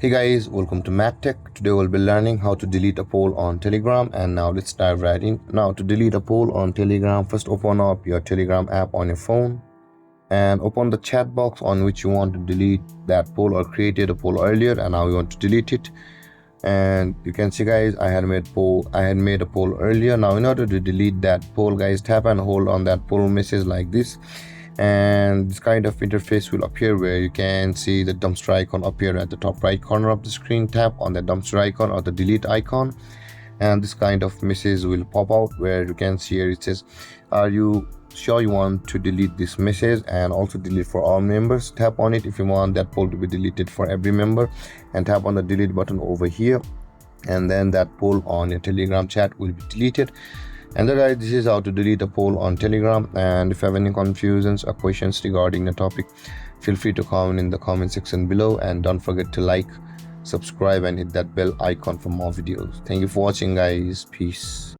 Hey guys, welcome to MathTech. Today we'll be learning how to delete a poll on Telegram, and now let's dive right in. Now to delete a poll on Telegram, first open up your Telegram app on your phone and open the chat box on which you want to delete that poll or created a poll earlier and now you want to delete it. And you can see guys, I had made a poll earlier. Now in order to delete that poll guys, tap and hold on that poll message like this, and this kind of interface will appear where you can see the dumpster icon appear at the top right corner of the screen. Tap on the dumpster icon or the delete icon and this kind of message will pop out where you can see here it says, are you sure you want to delete this message, and also delete for all members. Tap on it if you want that poll to be deleted for every member, and tap on the delete button over here, and then that poll on your Telegram chat will be deleted. And guys, this is how to delete a poll on Telegram. And if you have any confusions or questions regarding the topic, feel free to comment in the comment section below, and don't forget to like, subscribe and hit that bell icon for more videos. Thank you for watching guys. Peace.